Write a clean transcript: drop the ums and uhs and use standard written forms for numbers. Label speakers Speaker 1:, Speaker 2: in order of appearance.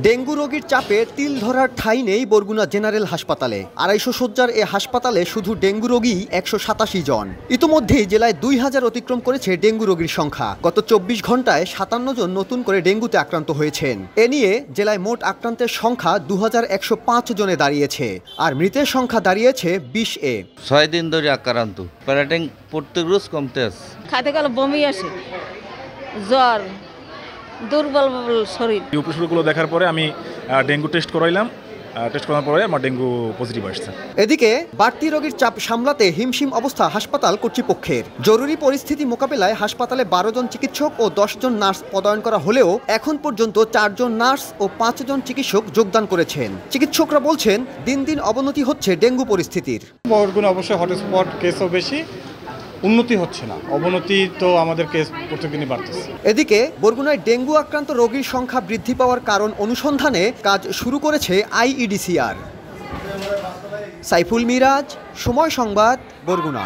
Speaker 1: Dengue রোগীর চাপে তিল ধরার ঠাঁই নেই বরগুনা জেনারেল হাসপাতালে। ২৫০ শয্যার এ হাসপাতালে শুধু ডেঙ্গু রোগী ১৮৭ জন। ইতোমধ্যেই জেলায় ২,০০০ অতিক্রম করেছে ডেঙ্গু রোগীর সংখ্যা। গত ২৪ ঘন্টায় ৫৭ জন নতুন করে ডেঙ্গুতে আক্রান্ত হয়েছেন। এ নিয়ে জেলায় মোট আক্রান্তের সংখ্যা ২,১০৫ জনে দাঁড়িয়েছে, আর মৃতের সংখ্যা দাঁড়িয়েছে ২০-এ।
Speaker 2: ৬ দিন ধরে আক্রান্ত, প্যারাটিং প্রত্যেক রোজ কমতে আছে।
Speaker 3: খাতে গেলে বমি আসে, জ্বর, দুর্বল শরীর।
Speaker 4: এই উপসর্গগুলো দেখার পরে আমি ডেঙ্গু টেস্ট করাইলাম। টেস্ট করার পরে আমার ডেঙ্গু পজিটিভ আসছে।
Speaker 1: এদিকে বাড়তি রোগীর চাপ সামলাতে হিমশিম অবস্থা হাসপাতাল কর্তৃপক্ষের। জরুরি পরিস্থিতি মোকাবেলায় হাসপাতালে ১২ জন চিকিৎসক ও ১০ জন নার্স পদায়ন করা হলেও এখন পর্যন্ত ৪ জন নার্স ও ৫ জন চিকিৎসক যোগদান করেছেন। চিকিৎসকরা বলছেন, দিন দিন অবনতি হচ্ছে ডেঙ্গু পরিস্থিতির।
Speaker 5: বরগুনা অবশ্যই হটস্পট, কেসও বেশি, উন্নতি হচ্ছে না, অবনতি তো আমাদের কেস প্রত্যেকদিনই বাড়তেছে।
Speaker 1: এদিকে বরগুনায় ডেঙ্গু আক্রান্ত রোগীর সংখ্যা বৃদ্ধি পাওয়ার কারণ অনুসন্ধানে কাজ শুরু করেছে আইইডিসিআর। সাইফুল মিরাজ, সময় সংবাদ, বরগুনা।